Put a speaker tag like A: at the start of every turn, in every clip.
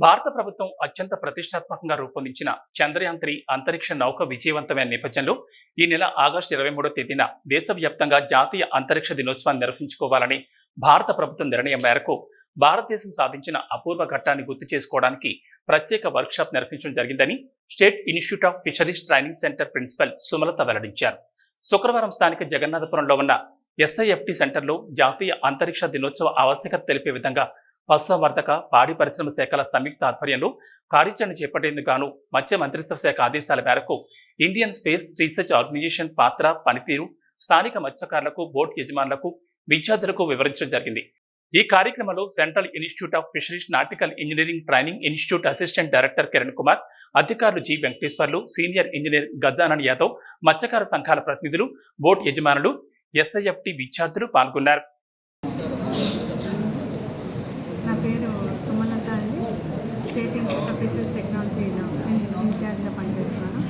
A: భారత ప్రభుత్వం అత్యంత ప్రతిష్టాత్మకంగా రూపొందించిన చంద్రయాన్-3 అంతరిక్ష నౌక విజయవంతమైన నేపథ్యంలో ఈ నెల ఆగస్టు 23వ తేదీన దేశవ్యాప్తంగా జాతీయ అంతరిక్ష దినోత్సవాన్ని నిర్వహించుకోవాలని భారత ప్రభుత్వం నిర్ణయం మేరకు భారతదేశం సాధించిన అపూర్వ ఘట్టాన్ని గుర్తు చేసుకోవడానికి ప్రత్యేక వర్క్షాప్ నిర్వహించడం జరిగిందని state institute of fisheries training centre principal Sumalatha వెల్లడించారు. శుక్రవారం స్థానిక జగన్నాథపురంలో ఉన్న ఎస్ఐఎఫ్టి సెంటర్లో జాతీయ అంతరిక్ష దినోత్సవ ఆవశ్యకత తెలిపే విధంగా పశుసంవర్ధక, పాడి పరిశ్రమ శాఖల సంయుక్త ఆధ్వర్యంలో కార్యాచరణ చేపట్టేందుకు గాను మత్స్య మంత్రిత్వ శాఖ ఆదేశాల మేరకు ఇండియన్ స్పేస్ రీసెర్చ్ ఆర్గనైజేషన్ పాత్ర, పనితీరు స్థానిక మత్స్యకారులకు, బోట్ యజమానులకు, విద్యార్థులకు వివరించడం జరిగింది. ఈ కార్యక్రమంలో central institute of fisheries nautical engineering training institute assistant director Kiran Kumar, అధికారులు G Venkateswarlu, senior engineer Gaddanan Yadav, మత్స్యకార సంఘాల ప్రతినిధులు, బోట్ యజమానులు, ఎస్ఐఎఫ్టి విద్యార్థులు పాల్గొన్నారు.
B: నా పేరు సుమలత అండి. స్టేట్ ఇన్స్టిట్యూట్ ఆఫ్ ఫిషరీస్ టెక్నాలజీలో ఇన్ఛార్జ్గా పనిచేస్తున్నాను.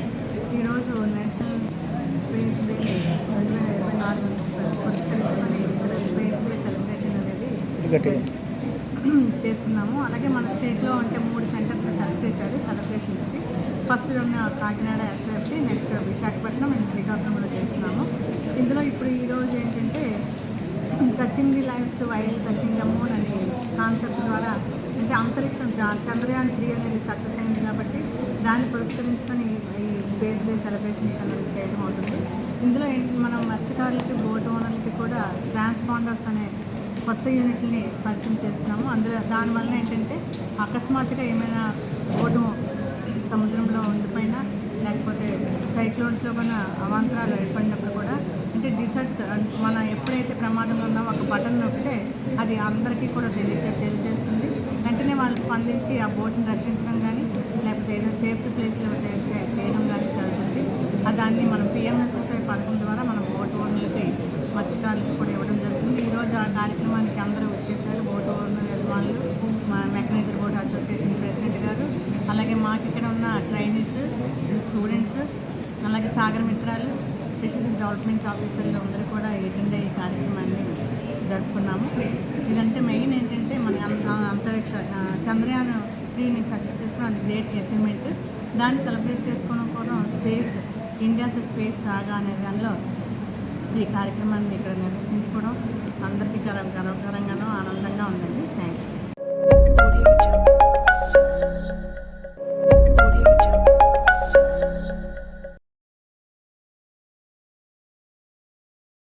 B: ఈరోజు నేషనల్ స్పేస్ డే 2024 పురస్కరించుకొని ఇక్కడ స్పేస్ డే సెలబ్రేషన్ అనేది చేసుకున్నాము. అలాగే మన స్టేట్లో అంటే 3 సెంటర్స్ సెలెక్ట్ చేశారు సెలబ్రేషన్స్కి. ఫస్ట్ ఉన్న Kakinada SIFT, next Visakhapatnam and శ్రీకాకుళంలో చేస్తున్నాము. ఇందులో ఇప్పుడు ఈరోజు ఏంటంటే touching the lives while touching the moon అనే కాన్సెప్ట్ ద్వారా అంటే అంతరిక్షం చంద్రయాన్-3 అనేది సక్సెస్ అయింది కాబట్టి దాన్ని పురస్కరించుకొని ఈ స్పేస్ డే సెలబ్రేషన్స్ అనేది చేయడం అవుతుంది. ఇందులో మనం మత్స్యకారులకి, బోట్ ఓనర్లకి కూడా ట్రాన్స్పాండర్స్ అనే కొత్త యూనిట్ని పరిచయం చేస్తున్నాము. దానివల్ల ఏంటంటే అకస్మాత్తుగా ఏమైనా బోటు సముద్రంలో ఉండిపోయినా లేకపోతే సైక్లోన్స్లో కూడా అవాంతరాలు ఏర్పడినప్పుడు కూడా అంటే డిసర్ట్ మన ఎప్పుడైతే ప్రమాదంలో ఉన్నామో ఒక బటన్ నొక్కితే అది అందరికీ కూడా తెలియజేస్తుంది. వెంటనే వాళ్ళు స్పందించి ఆ బోట్ని రక్షించడం కానీ లేకపోతే ఏదో సేఫ్టీ ప్లేస్లో చేయడం కానీ జరుగుతుంది. దాన్ని మనం పిఎంఎస్ఎస్వై పథకం ద్వారా మనం బోట్ ఓనర్లకి, మత్స్యకారులకు కూడా ఇవ్వడం జరుగుతుంది. ఈరోజు ఆ కార్యక్రమానికి అందరూ వచ్చేసారు. బోట్ ఓనర్ యజమానులు, మా మెకానిజర్ బోట్ అసోసియేషన్ ప్రెసిడెంట్ గారు, అలాగే మాకు ఇక్కడ ఉన్న ట్రైనీస్, స్టూడెంట్స్, అలాగే సాగర్ మిత్రాలు, ఫిషరీస్ డెవలప్మెంట్ ఆఫీసర్లు అందరూ కూడా అటెండ్ అయ్యే కార్యక్రమాన్ని జరుపుకున్నాము. ఇదంటే మెయిన్ ఏంటంటే మన అంతరిక్ష చంద్రయాన్-3ని సక్సెస్ చేసుకుని అది గ్రేట్ అచీవ్మెంట్. దాన్ని సెలబ్రేట్ చేసుకోవడం కోసం స్పేస్ ఇండియాస్ స్పేస్ సాగా అనే దానిలో ఈ కార్యక్రమాన్ని ఇక్కడ నిర్వహించుకోవడం.